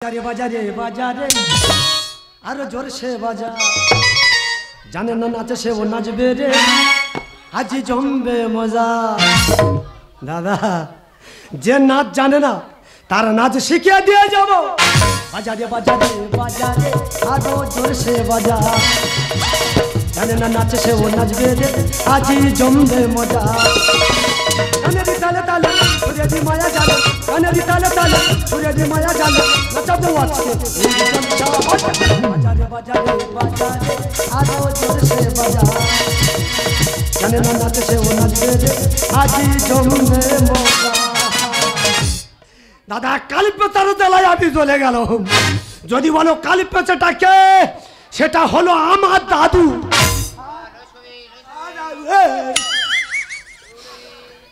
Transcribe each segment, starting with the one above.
বাজারে বাজারে বাজারে আরো জোর সে বাজা জানে না নাচে সে ও নাচবে রে আজি জমবে মজা। দাদা যে নাচ জানে না তার নাচ শিখিয়ে দিয়ে যাব। বাজারে বাজারে বাজারে আরো জোর সে বাজা জানে না নাচে সে ও নাচবে রে আজি জমবে মজা। কানেরি তালে তালে ঘুরে দি মায়া জালে কানেরি তালে তালে ঘুরে দি মায়া জালে নাচাবো আজকে বাজারে বাজারে বাজারে আরো জোরে সে বাজা জানে না নাচে সে ও নাচবে রে আজি জমবে মজা। দাদা কালী পেঁচার জেলায় আমি চলে গেল। যদি বলো কালী পেঁচাটা কে, সেটা হলো আমার দাদু।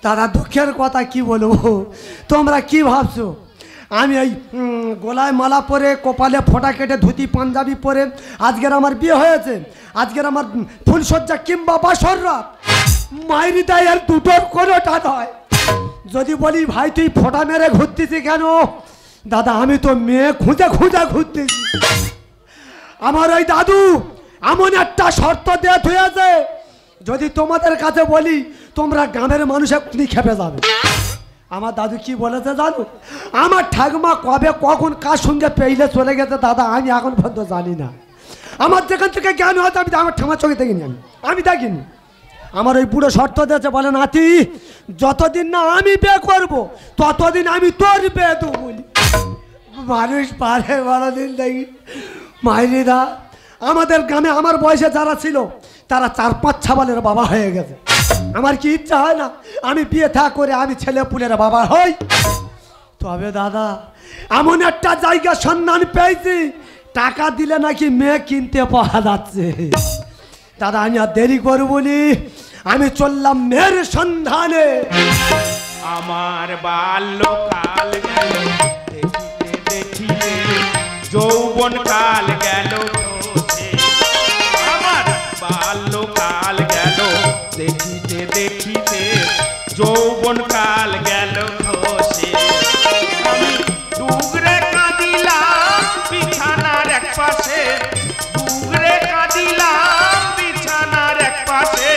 দাদা দুঃখের কথা কি বলবো, তোমরা কি ভাবছো আমি এই গলায় মালা পরে কপালে ফোঁটা কেটে ধুতি পাঞ্জাবি পরে আজকের আমার বিয়ে হয়েছে, আজকের আমার ফুলসজ্জা কিংবা বাসর রাত মাইরি দেয় আর দুটোর কোনোটা নয়। যদি বলি ভাই তুই ফোঁটা মেরে ঘুরতেছি কেন, দাদা আমি তো মেয়ে খুঁজে খুঁজে ঘুরতেছি। আমার ওই দাদু এমন একটা শর্ত দেয়া হয়েছে, যদি তোমাদের কাছে বলি তোমরা গ্রামের মানুষ এক্ষুনি খেপে যাবে। আমার দাদু কি বলেছে জানো, আমার ঠাকুমা কবে কখন কার সঙ্গে পেইলে চলে গেছে দাদা আমি এখন পর্যন্ত জানি না। আমার যেখান থেকে জ্ঞান হয়তো আমি আমার ঠাকুমার চোখে দেখিনি, আমি দেখিনি। আমার ওই বুড়ো শর্ত দিয়েছে, বলে নাতি যতদিন না আমি বিয়ে করবো ততদিন আমি তোর বিয়ে দেবো বলি। মানুষ পারে বড় দিন দেখি মাইরিদা আমাদের গ্রামে আমার বয়সে যারা ছিল তারা 4-5 ছাবালের বাবা হয়ে গেছে। আমার কি ইচ্ছা হয় না আমি বিয়ে থা করে আমি ছেলে পুলের বাবা হই। তবে দাদা এমন একটা জায়গা সন্ধান পেয়েছি, টাকা দিলে নাকি মেয়ে কিনতে পাওয়া যাচ্ছে। দাদা আমি আর দেরি করবো নি, আমি চললাম মেয়ের সন্ধানে। আমার বাল্যকাল গেল দেখিতে দেখিতে, যৌবন কাল গেল খসে। আমার বাল্যকাল গেল দেখিতে দেখিতে, যৌবন কাল গেল খসে। আমি ডুগরে কাঁদিলাম বিছানার এক পাশে, ডুগরে কাঁদিলাম বিছানার এক পাশে।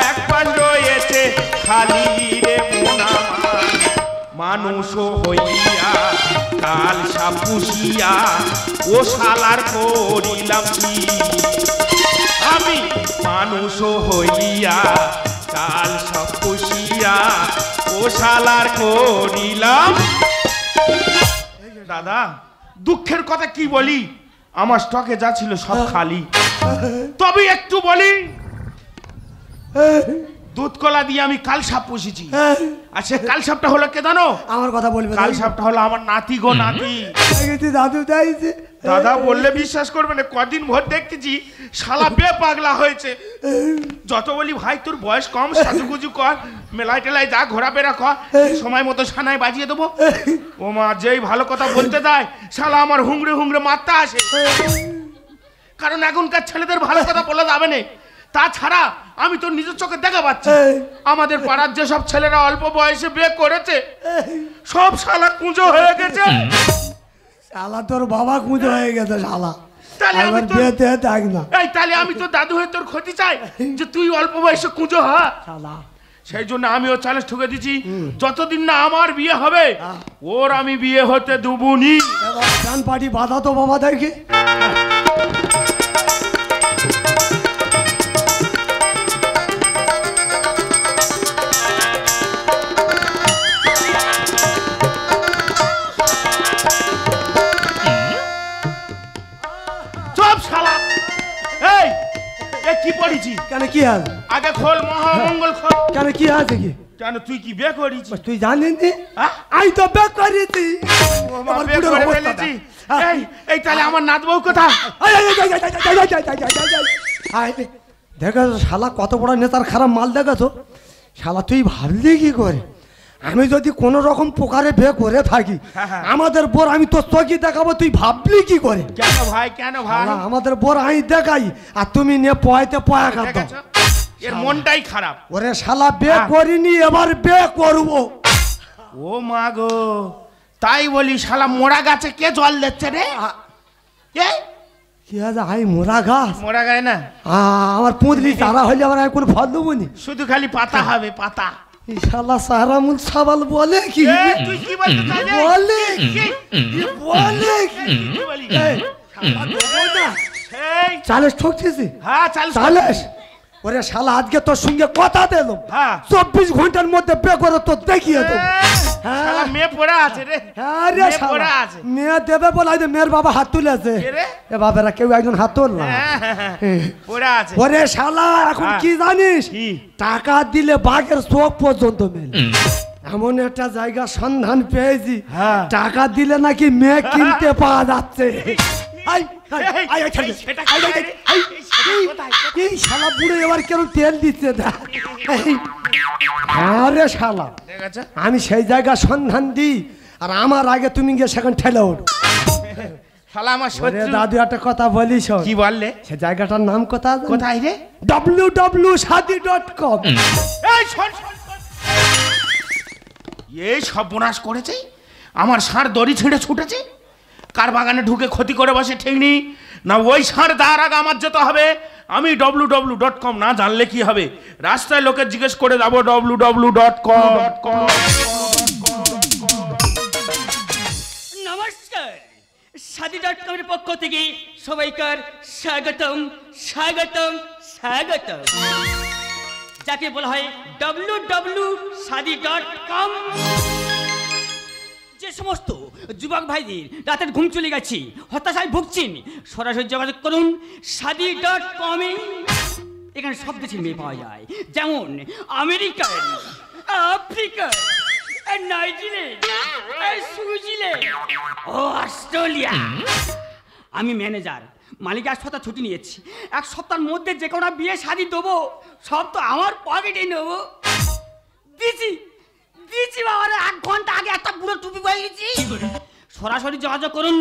এক পাশ রয়েছে খালি রে মন আমার, মানুষ হইয়া কাল সাপুষিয়া ও শালার করিলাম কি। আমি মানুষ হইয়া কাল সাপুষিয়া ও শালার করিলাম। দাদা দুঃখের কথা কি বলি, আমার স্টকে যা ছিল সব খালি। তবে একটু বলি, দুধ কলা দিয়ে আমি কাল সাপ পুষেছি। আচ্ছা কাল সাপটা হলো কে জানো? আমার কথা বলবে, কাল সাপটা হলো আমার নাতি গো নাতি। দাদু তাইছে দাদা বললে বিশ্বাস করবে না, কদিন ভোর দেখতেছি শালা বে পাগলা হয়েছে। যত বলি ভাই তোর বয়স কম, সাজুগুজু কর, মেলায় টেলায় যা ঘোরাফেরা কর, সময় মতো সানায় বাজিয়ে দেবো। ও মা যেই ভালো কথা বলতে যায় শালা আমার হুংরে হুংরে মারতে আসে। কারণ এখনকার ছেলেদের ভালো কথা বলা যাবে না। তাছাড়া আমি তো নিজের চোখে দেখা পাচ্ছি আমাদের পাড়ার যেসব ছেলেরা অল্প বয়সে বিয়ে করেছে সব শালা কুঁজো হয়ে গেছে। শালা তোর বাবা কুঁজো হয়ে গেছে শালা, তাহলে আমি তো বিয়েতে থাক না। এই তাহলে আমি তো দাদু হয়ে তোর ক্ষতি চাই যে তুই অল্প বয়সে কুঁজো হ। শালা সেই জন্য আমিও চ্যালেঞ্জ ঠুকে দিচ্ছি, যতদিন না আমার বিয়ে হবে ওর আমি বিয়ে হতে দেবনি। গান পার্টি বাধা তো বাবা দেখে। কি পড়িছি কেন কি আছে? আগে খোল মহামঙ্গল খোল। কেন কি আছে কি? কেন তুই কি বিয়ে করেছিস? তুই জানিস নি আমি তো বিয়ে করেছি। এই তাহলে আমার নাত বউ কোথায়? দেখো শালা কত বড় নেতার খারাপ মাল দেখেছো। শালা তুই ভাবলি কি করে আমি যদি কোন রকম প্রকারে বিয়ে করে থাকি আমাদের বোর আমি তো চোখে দেখাবো, তুই ভাবলি কি করে? কেন ভাই কেন ভাই? আমাদের বোর আমি দেখাই আর তুমি নিয়ে পয়তে পয়া খাত। এর মনটাই খারাপ। ওরে শালা বিয়ে করিনি, এবার বিয়ে করবো। ও মা গো তাই বলি শালা মোড়া গাছে কে জল দিচ্ছে রে? এই কি আছে হাই মোরা গাছ? মোড়া গায়ে না, আমার পুঁদলি তারা হইলে আবার আমি কোনো ফল দেবো নি। শুধু খালি পাতা হবে, পাতা। ইনশাআল্লাহ সাহারামুল সাবাল বলে কি? তুই কি বলতে চাই রে? বলে কি? বলে কি বলি? শালা দেবো না। এই চালেস ঠকছিস? হ্যাঁ চাল চালেস ওরে শালা আজকে তোর সঙ্গে কথা দিলাম, হ্যাঁ 24 ঘন্টার মধ্যে বে করে তোর দেখিয়ে দেবো। শালা মেয়ে পড়া আছে রে। হ্যাঁ রে মেয়ে শালা পড়া আছে। মেয়ে দেবে বলাই দে, মেয়ের বাবা হাত তুলেছে। কে রে? এ বাবারা কেউ একজন হাত তোল না। পড়া আছে। ওরে শালা এখন হ্যাঁ। কি জানিস? কি? টাকা দিলে বাঘের চোখ পর্যন্ত মেলে, এমন একটা জায়গা সন্ধান পেয়েছি। হ্যাঁ। টাকা দিলে নাকি মেয়ে কিনতে পাওয়া যাচ্ছে। আই, আই, এই, আই, আই, ছাড় দে। সেটা আই, আই, কোথায় রে? আই, এই, সেটা এই, কোথায়? এই শালা বুড়ো এবার কেন তেল দিচ্ছে দেখ। আরে শালা ঠিক আছে। আমি সেই জায়গা সন্ধান দিই আর আমার আগে তুমি গিয়ে সেখানে ঠেলে ওঠো। শালা আমার ওরে শত্রু। দাদু একটা কথা বলিস, কি বললে? সে জায়গাটার নাম কোথায়? কোথায় রে? www.shadi.com। এই শোন শোন, শোন। এই সর্বনাশ করেছে, আমার ষাঁড় দড়ি ছিঁড়ে ছুটেছে। কার বাগানে ঢুকে ক্ষতি করে বসে ঠিক নেই না, ওই ষাঁড় দেওয়ার আগে আমার যেতে হবে। আমি www.com না জানলে কি হবে? রাস্তায় লোকে জিজ্ঞেস করে যাবো www.com। নমস্কার, শাদি.com-এর পক্ষ থেকে সবাইকার স্বাগতম স্বাগতম স্বাগতম। যাকে বলা হয় www.shadi.com। যে সমস্ত যুবক ভাইদের রাতের ঘুম চলে গেছে, হতাশায় ভুগছেন, সরাসরি যোগাযোগ করুন শাদি.com-এ। এখানে সব দেশের মেয়ে পাওয়া যায়, যেমন আমেরিকান, আফ্রিকান, নাইজেরিয়ান, সুইজারল্যান্ড ও অস্ট্রেলিয়া। আমি ম্যানেজার, মালিক এক সপ্তাহ ছুটি নিয়েছি। এক সপ্তাহের মধ্যে যে কোনো বিয়ে শাদি দেবো, সব তো আমার পকেটে নেবো। দিছি দিছি বাবারে, 1 ঘন্টা আগে একটা বুড়ো টুপি পাই গেছি। সরাসরি যোগাযোগ করুন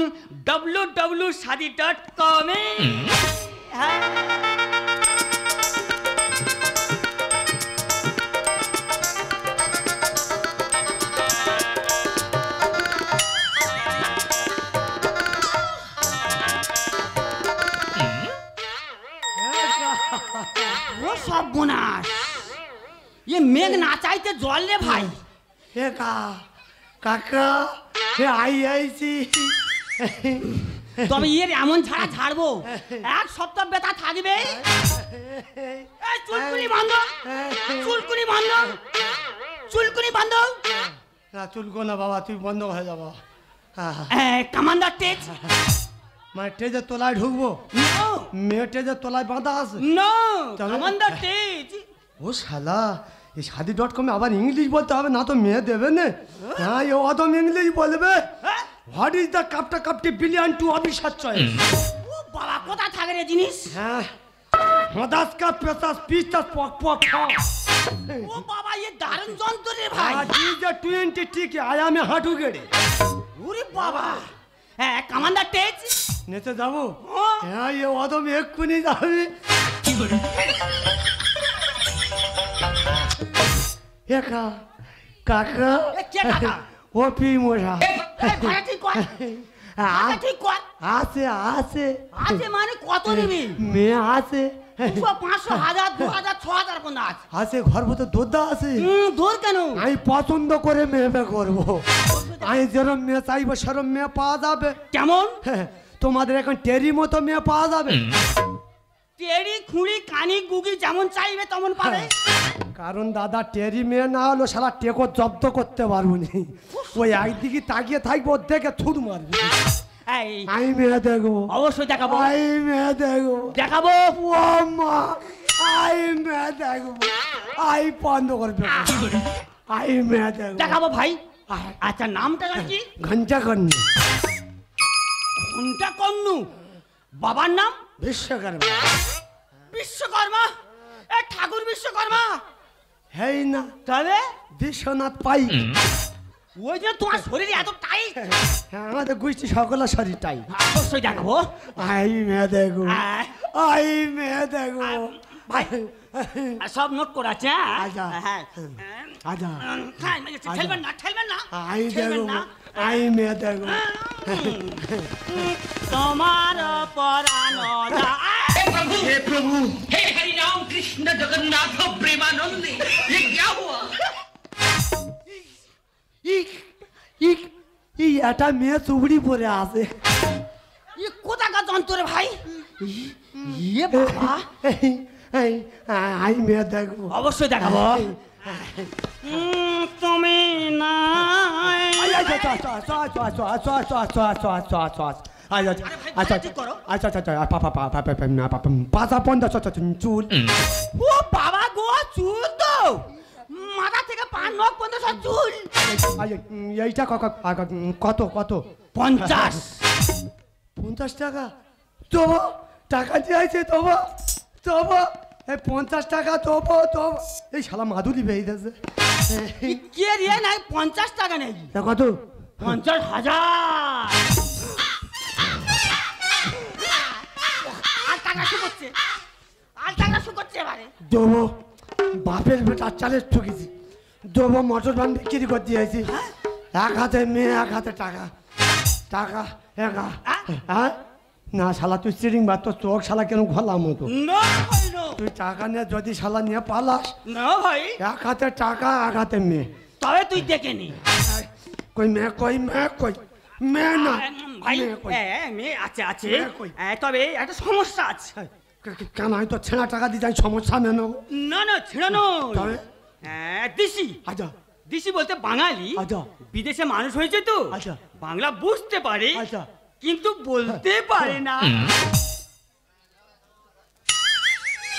www.shadi.com-এ। হ্যাঁ। ও সর্বনাশ, এ মেঘ না চাইতে জল রে ভাই। হে কাকা হে আইছি। তবে এর এমন ছাড়া ছাড়বো, 1 সপ্তাহ বেতা থাকবে। এই চুলকুনি বন্ধ, চুলকুনি বন্ধ, চুলকুনি বন্ধ। না চুলকো না বাবা, তুই বন্ধ হয়ে যাবো। কমান্ডার তেজ। মানে টেজের তলায় ঢুকবো? নো মেয়ে টেজের তলায় বাঁধা আছে। নো, তবে? কমান্ডার তেজ। ও শালা, এই শাদি.com-এ আবার ইংলিশ বলতে হবে না তো মেয়ে দেবে না। হ্যাঁ এ অদম ইংলিশ বলবে। হোয়াট ইজ দ্য কাপটা কাপটি বিলিয়ন টু অফিসার চয়েস? ও বাবা, কোথায় থাকে রে জিনিস? হ্যাঁ হদাস কা পেসাস পিস্তাস পক পক পক। ও বাবা, এ দারুণ যন্ত্র রে ভাই। আজ ইজ দ্য 20 ঠিক আয়া মে হাঁটু গেড়ে। ওরে বাবা, কমান্ডার তেজ। নেতে যাবো? ও। হ্যাঁ এ অদম এক্ষুনি যাবে। একা কাকা এ কে কাকা? ও পি মোরা ভাড়া ঠিক কর, ভাড়া ঠিক কর। আছে আছে আছে মানে কত নিবি? মেয়ে আছে 200, 500, 1000, 2000, 6000 কোন আছে? আছে ঘর মতো দোদা আছে। দূর কেন? আমি পছন্দ করে মেয়ে করবো। আমি যেরম মেয়ে চাইবো সেরম মেয়ে পাওয়া যাবে। কেমন? তোমাদের এখন টেরি মতো মেয়ে পাওয়া যাবে। টেরি খুঁড়ি কানি গুগি যেমন চাইবে তেমন পাবে। কারণ দাদা টেরি মেয়ে না হলো শালা টেকো জব্দ করতে পারবো নি। ওই একদিকে তাকিয়ে থাকবো, ওর দেখে থুদ মারবে। এই আমি মেয়ে দেখবো, অবশ্যই দেখাবো, আমি মেয়ে দেখবো, দেখাবো। ও মা আমি মেয়ে দেখবো, আই বন্ধ করবে, আমি মেয়ে দেখবো, দেখাবো ভাই। আচ্ছা, নামটা কি? ঘন্টা কন্যা। কোনটা কন্নু? বাবার নাম বিশ্বকর্মা। বিশ্বকর্মা? এ ঠাকুর বিশ্বকর্মা? হেই না তবে বিশ্বনাথ পাই। ওই যে তোমার শরীরে এত টাইট। আমাদের গোষ্ঠী সকলের শরীরটাই। অবশ্যই দেখাবো। আই মেয়ে দেখবো, আয়। আই মেয়ে দেখবো। ভাই আর সব নোট করা আছে আচ্ছা। হ্যাঁ আচ্ছা ঠেলবেন না ঠেলবেন না আই ঠেলবেন দেখো না। আই মেয়ে দেখো তোমার পরানো हे प्रभु हे हरि राम कृष्ण जगन्नाथ प्रेमानंदी ये क्या हुआ এটা মেয়ে চুবড়ি পরে আছে কোথাকার যন্ত্রে ভাই ইয়ে বাবা আই মেয়ে দেখো অবশ্যই দেখাবো তুমি না পাঁচা পঞ্চাশ চুল ও বাবা গো চুল তো মাথা থেকে পা নখ পর্যন্ত সব চুল এইটা কত কত 50 50 টাকা তবু টাকা দিয়েছে তবু এই 50 টাকা তবু এই শালা মাদুলি বেরিয়েছে কে রে নাই 50 টাকা নেই কত 50,000 আর টাকা শুকোচ্ছে এবারে দেবো বাপের বেটা চালের ঠকেছি দেবো মটর বান বিক্রি করে দিয়েছি এক হাতে মেয়ে এক হাতে টাকা টাকা একা হ্যাঁ না শালা তুই স্টিরিং বা তোর চোখ শালা কেন ঘোলাম মতো না ভাই না তুই টাকা নিয়ে যদি শালা নিয়ে পালাস না ভাই এক হাতে টাকা এক হাতে মেয়ে তবে তুই দেখে নি কই মেয়ে না ভাই মেয়ে কই? মেয়ে আছে মেয়ে কই? তবে একটা সমস্যা আছে কেন আমি তো ছেঁড়া টাকা দিতে আমি সমস্যা মেনে নেবো না ছেড়ানো তবে দিশি আচ্ছা দিশি বলতে বাঙালি আচ্ছা। বিদেশে মানুষ হয়েছে তো আচ্ছা। বাংলা বুঝতে পারে আচ্ছা। কিন্তু বলতে পারে না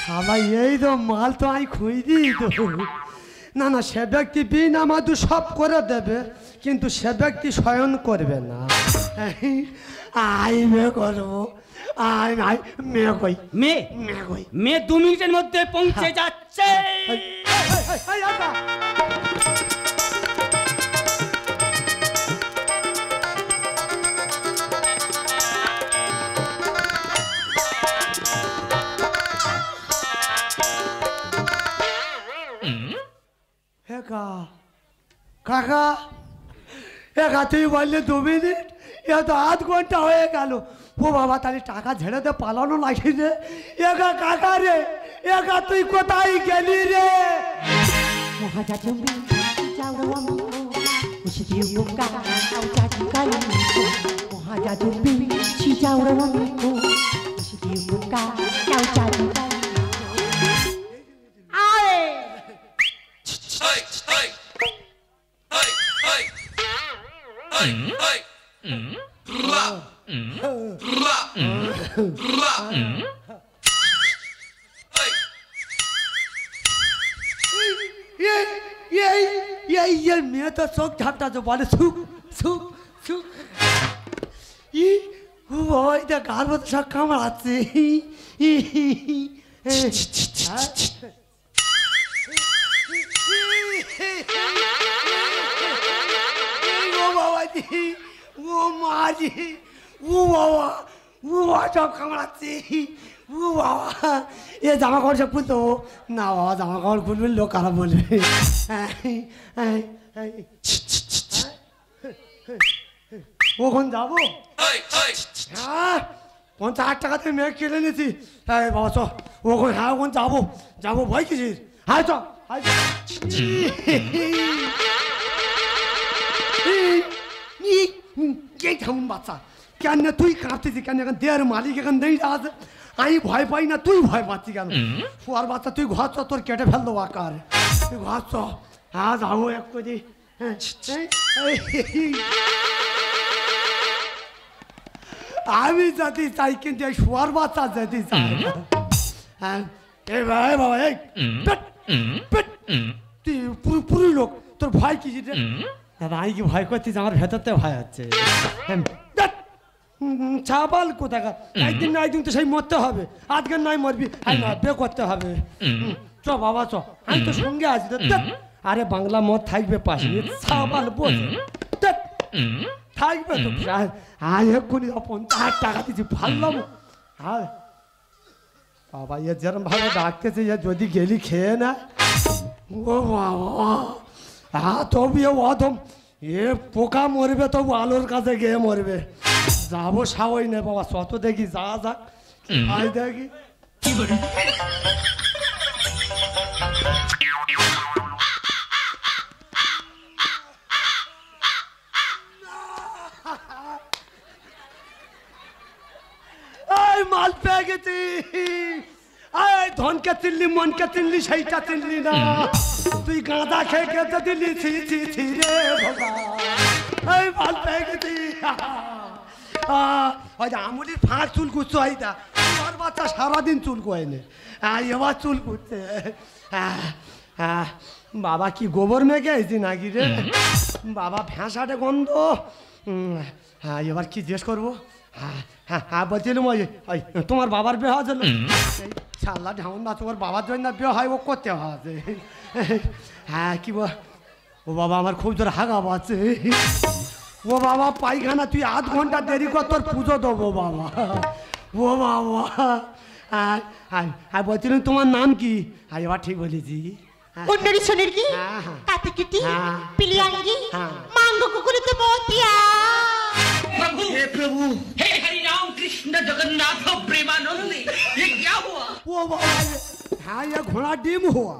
সবাই এই তো মাল তো আমি খুঁজি তো না সে ব্যক্তি বিন আমাদের সব করে দেবে কিন্তু সে ব্যক্তি শয়ন করবে না আই মেয়ে করবো আই মেয়ে কই মেয়ে মেয়ে কই মেয়ে 2 মিনিটের মধ্যে পৌঁছে যাচ্ছে কাকা একা তুই বললে 2 মিনিট এ তো আধ ঘন্টা হয়ে গেল ও বাবা তাহলে টাকা ঝেড়ে দে পালানো লাগি রে একা কাকা রে একা তুই কোথায় গেলি রে মহাজাজম্বি যাওয়া মুশিদিউ বুকা আও চাচি কালি মহাজাজম্বি যাওয়া মুশিদিউ বুকা আও চাচি কালি আরে ये मैं तो चौक झापटा जो बोले सुख सुख सुख ये वो इधर घर में तो सब काम आते वो बाबा जी वो माँ जी वो बाबा वो सब काम आते वो बाबा ये জামা কাপড় সব খুলতো না বাবা জামা কাপড় খুলবে লোক খারাপ বলবে ওখান যাবো হ্যাঁ 50 টাকাতে মেয়ে কিনে নিয়েছি বাবা চ ওখানে হ্যাঁ ওখানে যাবো ভয় কিছিস হ্যাঁ চ কে কেমন বাচ্চা কেন তুই কাঁদতেছি কেন এখন দেয়ার মালিক এখন নেই আছে আমি ভয় পাই না তুই ভয় পাচ্ছি কেন শুয়ার বাচ্চা তুই ঘর চ তোর কেটে ফেলতো আকার তুই ঘর চ হ্যাঁ যাবো এক করে আমি যেতে চাই কিন্তু এই শুয়ার বাচ্চা যেতে চাই হ্যাঁ এই ভাই বাবা এই তুই পুরো লোক তোর ভয় কি রে আমি কি ভয় করছিস আমার ভেতরতে ভয় হচ্ছে চাবাল কোথাকার একদিন না একদিন তো সেই মরতে হবে আজকে নয় মরবি হ্যাঁ না বে করতে হবে চ বাবা চ আমি তো সঙ্গে আছি তো আরে বাংলা মদ থাকবে পাশে চাবাল বসে থাকবে তো আর এক্ষুনি 50 টাকা দিচ্ছি ভাবলাম আর বাবা এ যেরকম ভাবে ডাকতেছে এ যদি গেলি খেয়ে না ও বাবা হ্যাঁ তবু এ অদম এ পোকা মরবে তবু আলোর কাছে গিয়ে মরবে যাবো সাওই না বাবা শত দেখি যা যাক খাই দেখি মাল পেয়ে গেছি ধনকে চিনলি মনকে চিনলি সেইটা চিনলি না তুই গাঁদা খেয়ে খেতে দিলি ছি ছি ছি রে ভগবান মাল পেয়ে গেছি আমুলির ফাঁক চুল কুচ্ছ আইতা তোমার বাচ্চা সারাদিন চুল কয়নি এবার চুল কুচ্ছে বাবা কি গোবর মেঘে আইছি নাকি রে বাবা ভ্যাঁসাটে গন্ধ হ্যাঁ এবার কি জিজ্ঞেস করবো হ্যাঁ বলছিলাম ওই তোমার বাবার বিয়ে হওয়া জন্য সাল্লা ঢাউন না তোমার বাবার জন্য বিয়ে হয় ও করতে হবে হ্যাঁ কি ও বাবা আমার খুব জোর হাগা আছে ও বাবা পায়খানা তুই আধ ঘন্টা দেরি কর তোর পুজো দেবো বাবা ও বাবা হ্যাঁ বলছিলাম তোমার নাম কি হ্যাঁ এবার ঠিক বলেছি কুন্ডলী সোনেরকি কাতিকিটি পিলিয়াঙ্গি মাঙ্গো কুকুরিতে মতিয়া प्रभु हे प्रभु हे हरि राम कृष्ण जगन्नाथ प्रेमानंदी ये क्या हुआ ও বাবা হ্যাঁ ये घोड़ा डिम हुआ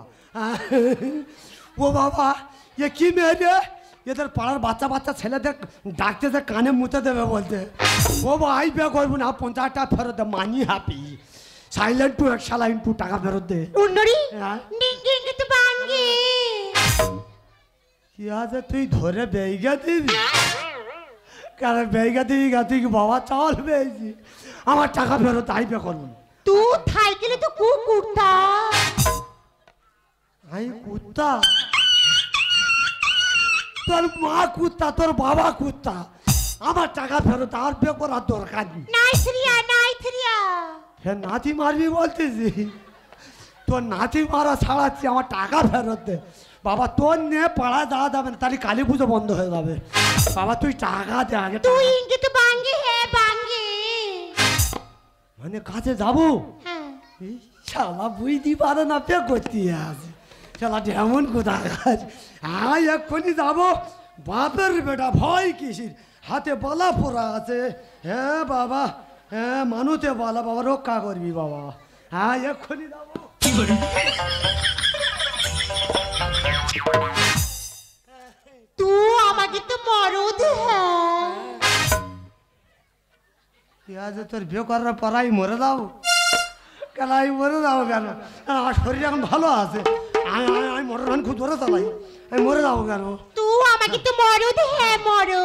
ও বাবা ये কি মেয়ে এদের পাড়ার বাচ্চা বাচ্চা ছেলেদের ডাকতেছে কানে মুতে দেবে বলতে ও ভাই বে করবো না 50 টাকা ফেরত দে মানি হ্যাপি সাইলেন্ট টু এক শালা ইনটু টাকা ফেরত দে কুন্ডলী হ্যাঁ ডিঙ্গি তো বাঙ্গি কি আছে তুই ধরে বেইগা দিবি কারণ বেইগা দিবি তুই বাবা চাল বেইছি আমার টাকা ফেরত আইবে করুন तू थाई के लिए तो कुत्ता আই কুত্তা তোর মা কুত্তা তোর বাবা কুত্তা আমার টাকা ফেরত আর বে করার দরকার নেই नाइथरिया হে নাতি মারবি বলতেছি তোর নাতি মারা ছাড়াচ্ছি আমার টাকা ফেরত দে বাবা তোর নিয়ে পাড়া যাওয়া যাবে না তাহলে কালী পুজো বন্ধ হয়ে যাবে বাবা তুই টাকা দে আগে तू টাকা। इनके तो बांगे है बांगे মানে কাছে যাবো हाँ এই শালা বুঝতে পারে না পে করতে আছে শালা যেমন কোথায় হ্যাঁ এক্ষুনি যাবো বাপের বেটা ভয় কিসির হাতে বলা পড়া আছে হ্যাঁ বাবা হ্যাঁ মানুষে বলা বাবা রক্ষা করবি বাবা হ্যাঁ এক্ষুনি যাবো तू আমাকে তো মরদ है ঠিক আছে তোর বিয়ে করার পরাই মরে দাও কেন আমি মরে যাবো কেন আমার শরীর এখন ভালো আছে আমি মরে খুব ধরে চালাই আমি মরে যাবো কেন तू আমাকে তো মরদ है মরদ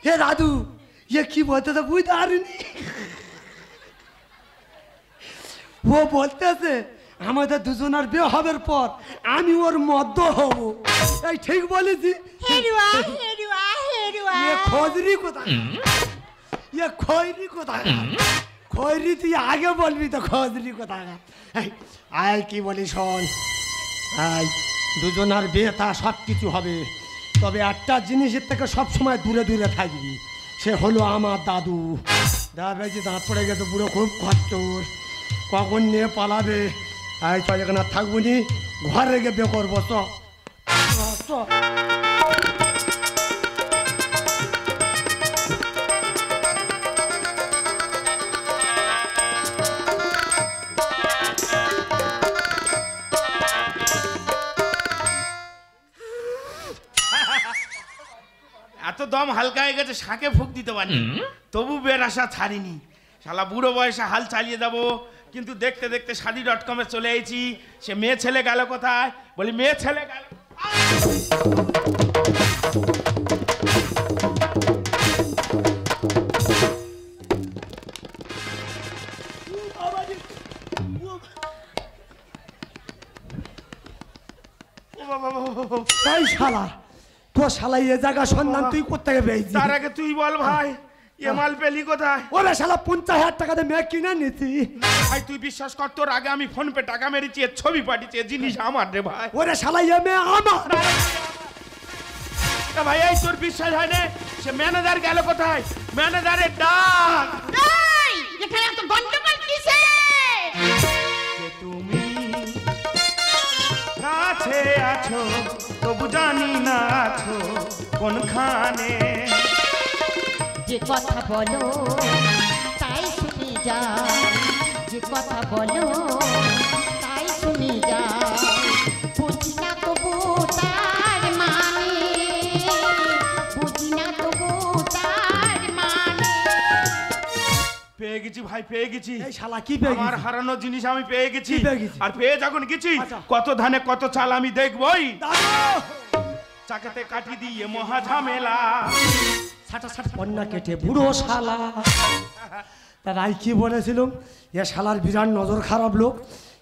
হে দাদু ये কি বলতে তো বুঝতে পারিনি ও বলতেছে আমাদের দুজনের বিয়ে হবার পর আমি ওর মদ্য হব এই ঠিক বলেছি হেরুয়া হেরুয়া হেরুয়া ये खोजरी কোথায় ये খয়রি কোথায় খয়রি তুই আগে বলবি তো খোঁজরি কোথায় আয় কি বলি শোন আয় দুজনের বিয়ে তা সব কিছু হবে তবে একটা জিনিসের থেকে সব সময় দূরে দূরে থাকবি সে হলো আমার দাদু দাদা যে দাঁত পড়ে গেছে পুরো খুব কষ্ট কখন নিয়ে পালাবে আয় চল এখানে থাকবো নি ঘরে গিয়ে বিয়ে করবো তো এত দম হালকা হয়ে গেছে শাঁকে ফুক দিতে পারি তবু বের আশা ছাড়িনি শালা বুড়ো বয়সে হাল চালিয়ে যাবো কিন্তু দেখতে দেখতে শাদি.com-এ চলে এসেছি সে মেয়ে ছেলে গেল কোথায় বলি মেয়ে ছেলে গেল এই শালা তোর শালা এ জায়গা সন্ধান তুই করতে পেয়েছিস তার আগে তুই বল ভাই এ মাল পেলি কোথায় ওরে শালা 50,000 টাকা দিয়ে মেয়ে কিনে নিছি ভাই তুই বিশ্বাস কর তোর আগে আমি ফোন পে টাকা মেরেছি এর ছবি পাঠিয়েছি এ জিনিস আমার রে ভাই ওরে শালা এ মেয়ে আমার এ ভাই এই তোর বিশ্বাস হয় না? সে ম্যানেজার গেল কোথায়? ম্যানেজারের ডাক। এই, এখানে এত গন্ডগোল কিসে? যে তুমি কাছে আছো তবু জানি না আছো কোনখানে। যে কথা বলো তাই শুনে যাও, যে কথা বলো তাই শুনে যাও, বুঝি না তবু তার মানে, বুঝি না তবু তার মানে। পেয়ে গেছি ভাই, পেয়ে গেছি। এই শালা কি পেয়ে আমার গেছিস? হারানো জিনিস আমি পেয়ে গেছি। কি পেয়ে গেছিস? আর পেয়ে যখন গেছি আচ্ছা। কত ধানে কত চাল আমি দেখবই। দাদু চাকাতে কাটি দিয়ে মহা ঝামেলা। সাটা সাটা পন্না কেটে বুড়ো শালা। তার আই কি বলেছিলাম, এ শালার বিরাট নজর খারাপ লোক।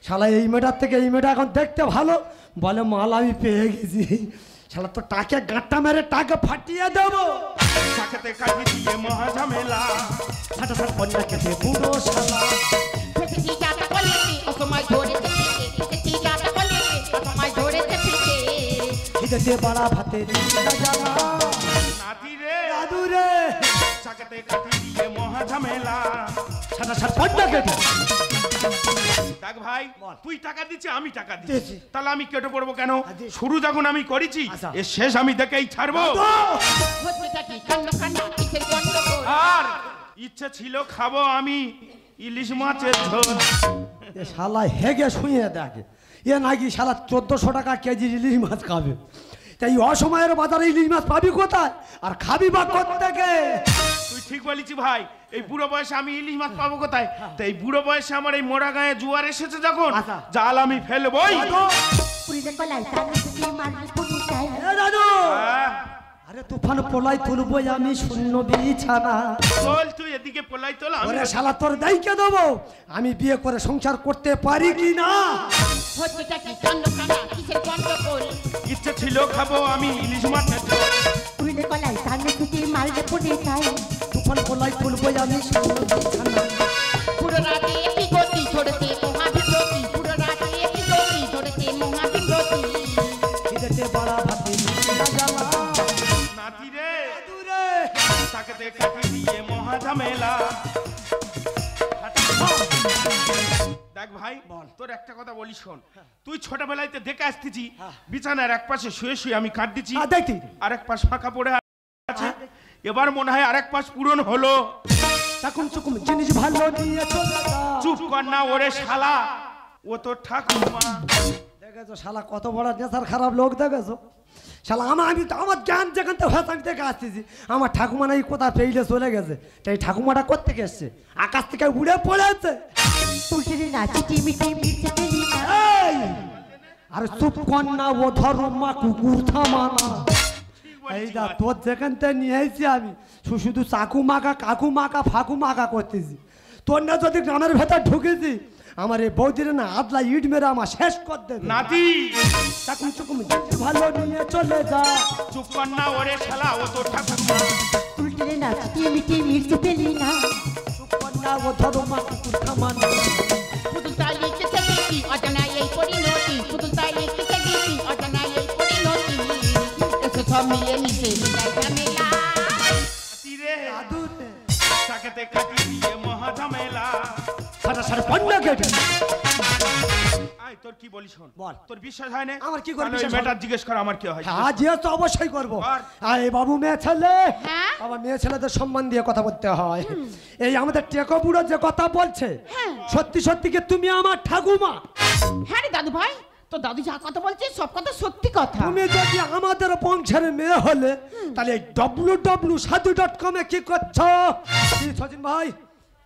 শালা এই মেয়েটার থেকে এই মেয়েটা এখন দেখতে ভালো, বলে মাল আমি পেয়ে গেছি। শালা তো টাকে গাঁটটা মেরে টাকে ফাটিয়ে দেবো। চাকাতে কাটি দিয়ে মহা ঝামেলা। সাটা সাটা পন্না কেটে বুড়ো শালা। ফেটেছি গাটা বলেছে অসময় ধরেছে পিঠে, ফেটেছি গাটা বলেছে অসময় ধরেছে পিঠে। খিদেতে বাড়া ভাতে জ্বালা। নাতি রে দাদু রে চাকাতে কাটি দিয়ে মহা ঝামেলা। সাটা সাটা পন্না কেটে। দেখ ভাই, তুই টাকা দিচ্ছি আমি টাকা দিচ্ছি, দিয়েছি। তাহলে আমি কেটে পড়বো কেন? দিয়েছি। শুরু যখন আমি করেছি আচ্ছা। এর শেষ আমি দেখেই ছাড়বো। হসপিটাল কি কান্ন কান্না কিসের গন্ডগোল? আর ইচ্ছে ছিল খাবো আমি ইলিশ মাছের ঝোল। এ শালা হেগে শুয়ে দেখে, এ নাকি শালা 1400 টাকা কেজি ইলিশ মাছ খাবে। তাই অসময়ের বাজারে ইলিশ মাছ পাবি কোথায় আর খাবি বা কোত্থেকে? তুই ঠিক বলেছি ভাই, এই বুড়ো বয়সে আমি ইলিশ মাছ পাবো কোথায়? তো এই বুড়ো বয়সে আমার এই মোড়া গায়ে জোয়ার এসেছে যখন, আচ্ছা। জাল আমি ফেলবই। পুরিলে গলায় টানো তুমি মারলে পুরি চাই। এ দাদু, হ্যাঁ, আরে তুফান পোলাই তুলবো আমি শূন্য বিছানা। চল তুই এদিকে পোলাই তোল, আমি ওরে শালা তোর দায়িত্ব দেবো আমি বিয়ে করে সংসার করতে পারি কি না। হসপিটাল কি কান্ন কান্না কিসের গন্ডগোল? ইচ্ছে ছিল খাবো আমি ইলিশ মাছের ঝোল। পুরিলে গলায় টানো তুমি মারলে পুরি চাই। তুফান পোলাই তুলবো আমি শূন্য বিছানা। পুরো রাতে একটি গতি ধরেছে মহাবিব্রতি, পুরো রাতে একটি গতি ধরেছে মহাবিব্রতি। খিদেতে বাড়া ভাতে জ্বালা। নাতি রে দাদু রে চাকাতে কাটি দিয়ে মহা ঝামেলা। দেখ ভাই, তোর একটা কথা বলি শোন, তুই ছোটবেলায় দেখে আসতেছি বিছানার এক পাশে শুয়ে শুয়ে আমি কাট দিচ্ছি, দেখতি আরেক পাশ ফাঁকা পড়ে আছে। এবার মনে হয় আরেক পাশ পূরণ হলো। তখন চুকুম জিনিস ভালো নিয়ে চলে যা। চুপ কর না ওরে শালা, ও তো ঠাকুমা। দেখেছো শালা কত বড় নেশার খারাপ লোক দেখেছো? শালা আমি তো আমার জ্ঞান যেখান থেকে হয়ে আমি দেখে আসতেছি আমার ঠাকুমা নাই কোথায় পেইলে চলে গেছে। তাই ঠাকুমাটা কোত্থেকে এসছে? আকাশ থেকে উড়ে পড়েছে। পুটিরে নাচি টিমি টিমি চেতেলি না। এই আরে চুপ কর না, ও ধরো মা কুকুর থামানা। এই দা তোর যেখান থেকে নিয়ে এসেছি আমি শুধু চাকু মাকা কাকু মাকা ফাকু মাকা করতেছি। তোর না যদি গ্রামের ভেতর ঢুকেছি আমার এই বৌদির না আদলা ইট মেরে আমার শেষ কর দেবে। নাতি তখন চুকুম জিনিস ভালো নিয়ে চলে যা। চুপ কর না ওরে শালা, ও তো ঠাকুমা। পুটিরে নাচি টিমি টিমি চেতেলি না। চুপ কর না, ও ধরো মা কুকুর থামানা। পুতুল তালি কেসে দিছি অজানা এই পরিণতি, পুতুল তালি কেসে দিছি অজানা এই পরিণতি। এসে সব মিলে মিশে মিলাই ঝামেলা। নাতি রে দাদু রে চাকাতে কাটি দিয়ে মহা ঝামেলা। সারা সারা পন্না কেটে। আয় তোর কি বলি শোন, বল। তোর বিশ্বাস হয় না? আমার কি করে তাহলে ওই বিশ্বাস হয়? মেয়েটার জিজ্ঞেস কর আমার কি হয়। হ্যাঁ যে তো অবশ্যই করবো। কর। আরে বাবু মেয়ে ছেলে, হ্যাঁ? বাবা মেয়ে ছেলেদের সম্মান দিয়ে কথা বলতে হয়। এই আমাদের টেকো বুড়ো যে কথা বলছে সত্যি সত্যি কি তুমি আমার ঠাকুমা? হ্যাঁ রে দাদু ভাই, তো দাদু যা কথা বলছে সব কথা সত্যি কথা। তুমি যদি আমাদের বংশের মেয়ে হলে তাহলে এই www.sadhu.com এ কি করছো? কি সচিন ভাই?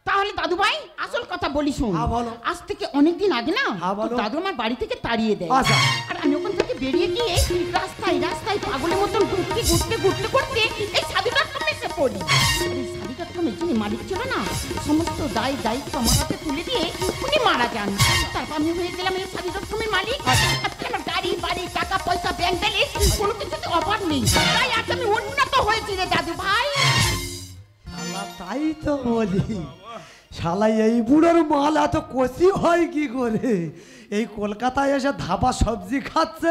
তাহলে দাদু ভাই আসল কথা বলি শুন। হ্যাঁ, বলো। আজ থেকে অনেকদিন আগে না হ্যাঁ, বলো। তোর দাদু আমার বাড়ি থেকে তাড়িয়ে দেয়। আচ্ছা। আর আমি ওখান থেকে বেরিয়ে গিয়ে রাস্তায় রাস্তায় পাগলের মতন ঘুরতে ঘুরতে ঘুরতে ঘুরতে এই সাধু.com এসে পড়ি। আর এই সাধু.com এর যিনি মালিক ছিল না, সমস্ত দায়িত্ব আমার হাতে তুলে দিয়ে উনি মারা যান। তারপর আমি হয়ে গেলাম এই সাধু.com এর মালিক। আজকে আমার গাড়ি বাড়ি টাকা পয়সা ব্যাংক ব্যালেন্স কোনো কিছুতে অভাব নেই। তাই আজ আমি উন্নত হয়েছি রে দাদু ভাই। শালা তাই তো বলি, শালা এই বুড়োর মাল এত কষি হয় কি করে? এই কলকাতায় এসে ধাবা সবজি খাচ্ছে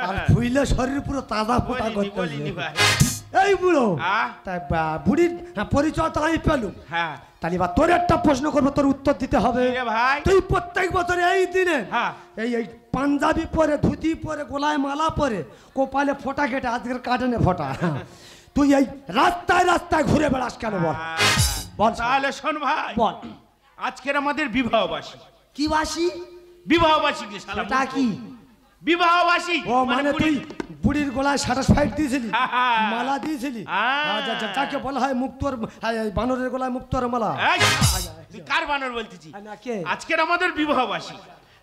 আর ফুইলে শরীর পুরো তাজা ফোটা করতে। এই বুড়ো তাই বুড়ির পরিচয় তো আমি পেলুম। হ্যাঁ তাহলে এবার তোর একটা প্রশ্ন করবো, তোর উত্তর দিতে হবে। ভাই তুই প্রত্যেক বছর এই দিনে হ্যাঁ এই এই পাঞ্জাবি পরে, ধুতি পরে, গলায় মালা পরে, কপালে ফোঁটা কেটে, আজকের কাটেনে ফোঁটা, তুই এই রাস্তায় রাস্তায় ঘুরে বেড়াস কেন বল? বল তাহলে শোন ভাই, বল। আজকের আমাদের বিবাহবাসী। কি বাসি? বিবাহবাসী যে শালা তা কি? বিবাহবাসী ও মানে তুই বুড়ির গলায় স্যাটিসফাইড দিয়েছিলি, হ্যাঁ। মালা দিয়েছিলি, হ্যাঁ। যাকে বলা হয় মুক্তোর, বানরের গলায় মুক্তোর মালা। এই, তুই কার বানর বলতেছি? না কে? আজকের আমাদের বিবাহবাসী।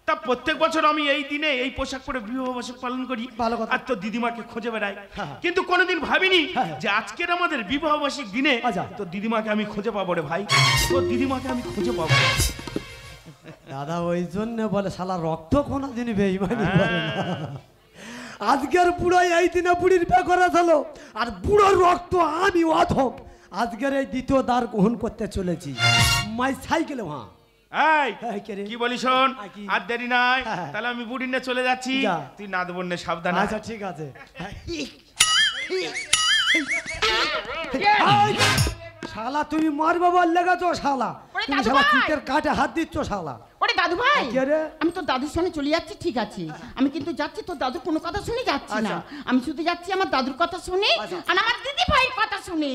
তা প্রত্যেক বছর আমি এই দিনে এই পোশাক পরে বিবাহবাসী পালন করি। ভালো কথা। আর তোর দিদিমাকে খুঁজে বেড়াই, হ্যাঁ। কিন্তু কোনোদিন ভাবিনি হ্যাঁ। যে আজকের আমাদের বিবাহবাসীর দিনে আচ্ছা। তোর দিদিমাকে আমি খুঁজে পাবো রে ভাই। তোর দিদিমাকে আমি খুঁজে পাবো। দাদা ওই জন্য বলে শালা রক্ত কোনোদিনই বেইমানি করে না। আজকের বুড়ো এই দিনে বুড়ির বিয়ে করে হলো, আর বুড়োর রক্ত আমি অধম আজকের এই দ্বিতীয় দ্বার গ্রহণ করতে চলেছি। মাই সাইকেলে এই এই কে রে? কি বলি শোন, কি? আর দেরি নাই, হ্যাঁ। তাহলে আমি বুড়ি নিয়ে চলে যাচ্ছি। যা। তুই নাদ বন্যে সাবধান। আচ্ছা ঠিক আছে। শালা তুমি মারবে বল লেগেছো শালা, ওরে তুমি দাদু শালা ভাই! চিতের কাটে হাত দিচ্ছ শালা। ওরে দাদু ভাই, কে রে? আমি তোর দাদুর সঙ্গে চলে যাচ্ছি, ঠিক আছে? আমি কিন্তু যাচ্ছি তোর দাদুর কোনো কথা শুনে যাচ্ছি না। আমি শুধু যাচ্ছি আমার দাদুর কথা শুনে আচ্ছা। আর আমার দিদি ভাইয়ের কথা শুনে।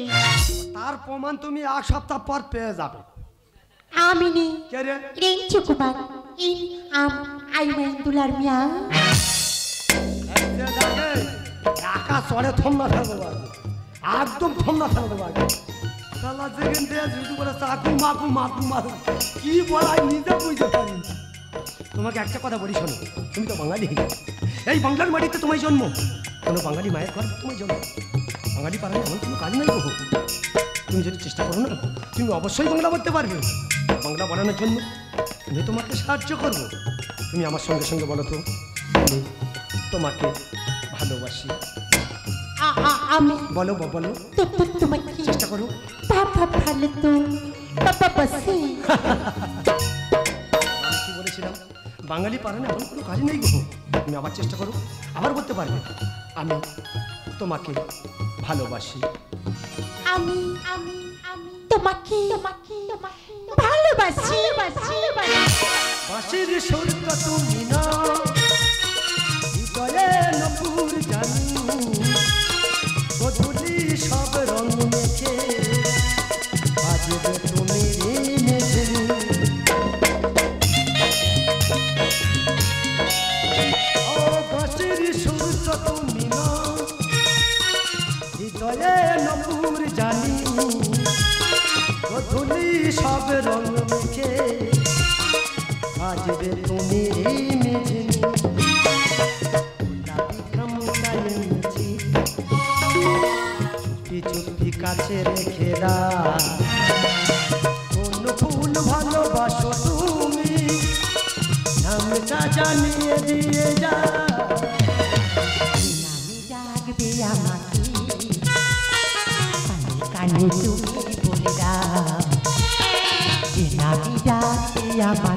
তার প্রমাণ তুমি এক সপ্তাহ পর পেয়ে যাবে। Amini, কে রে? ring cukupan, in I went to Larmia. একা চড়ে থমনা ফেলতে পারবে, একদম থমনা ফেলতে পারবে। শালা যেখান থেকে শুরু করে চাকু মাকু মাকু মাকু কি বলাই নিজে বুঝতে পারি। তোমাকে একটা কথা বলি শোনো, তুমি তো বাঙালি, এই বাংলার মাটিতে তোমার জন্ম, কোনো বাঙালি মায়ের ঘর তোমার জন্ম। বাঙালি পারে এমন কোনো কাজ নেই বহু। তুমি যদি চেষ্টা করো না, তুমি অবশ্যই বাংলা বলতে পারবে। বাংলা বলানোর জন্য আমি তোমাকে সাহায্য করবো। তুমি আমার সঙ্গে সঙ্গে বলো তো, আমি তোমাকে ভালোবাসি। Ami, বলো বলো, tumaki, চেষ্টা করো। papa paleto, papa pasi. আমি কি বলেছিলাম? বাঙালি পারে না এমন কোনো কাজ নেই গো। তুমি আবার চেষ্টা করো, আবার বলতে পারবে আমি তোমাকে ভালোবাসি। Ami, tumaki, ভালোবাসি, বাঁশির সুরত তুমি না, হৃদয়ে নপুর জানি, গধূলি সব রং মেখে বাজবে তুমি মেঝে। ও বাঁশির সুরত তুমি না, হৃদয়ে নপুর জানি, গধূলি সব রং মেখে বাজবে তুমি মেঝে। চুপি চুপি কাছে রেখে দাও, কোন ফুল ভালোবাসো তুমি, নামটা জানিয়ে দিয়ে যা। ডাকবে আমাকে, কানে কানে তুমি বলে দাও, যে নামি ডাকবে আমাকে।